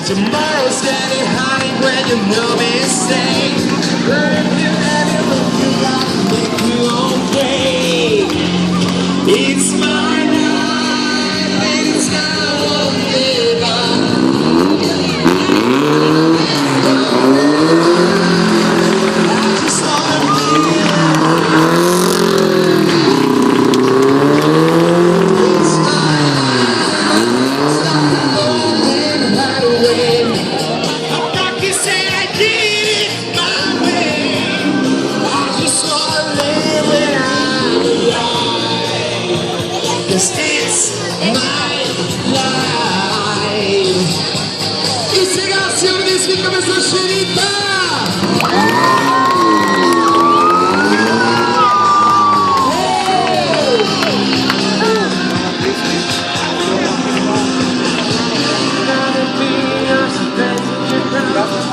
Tomorrow's getting high when you know mistake. But if you have it, look you got to make you okay. It's my life, it's how I live. I just wanna it's my life. Y segaciones que cabeza llenita.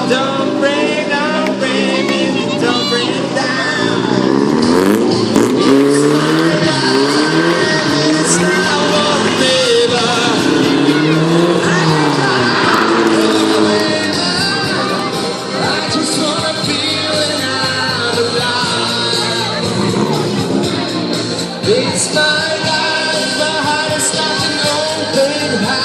Don't bring me, don't bring it down. It's my life, it's how I live. I just wanna feel it out alive. It's my life, my heart is like an open house.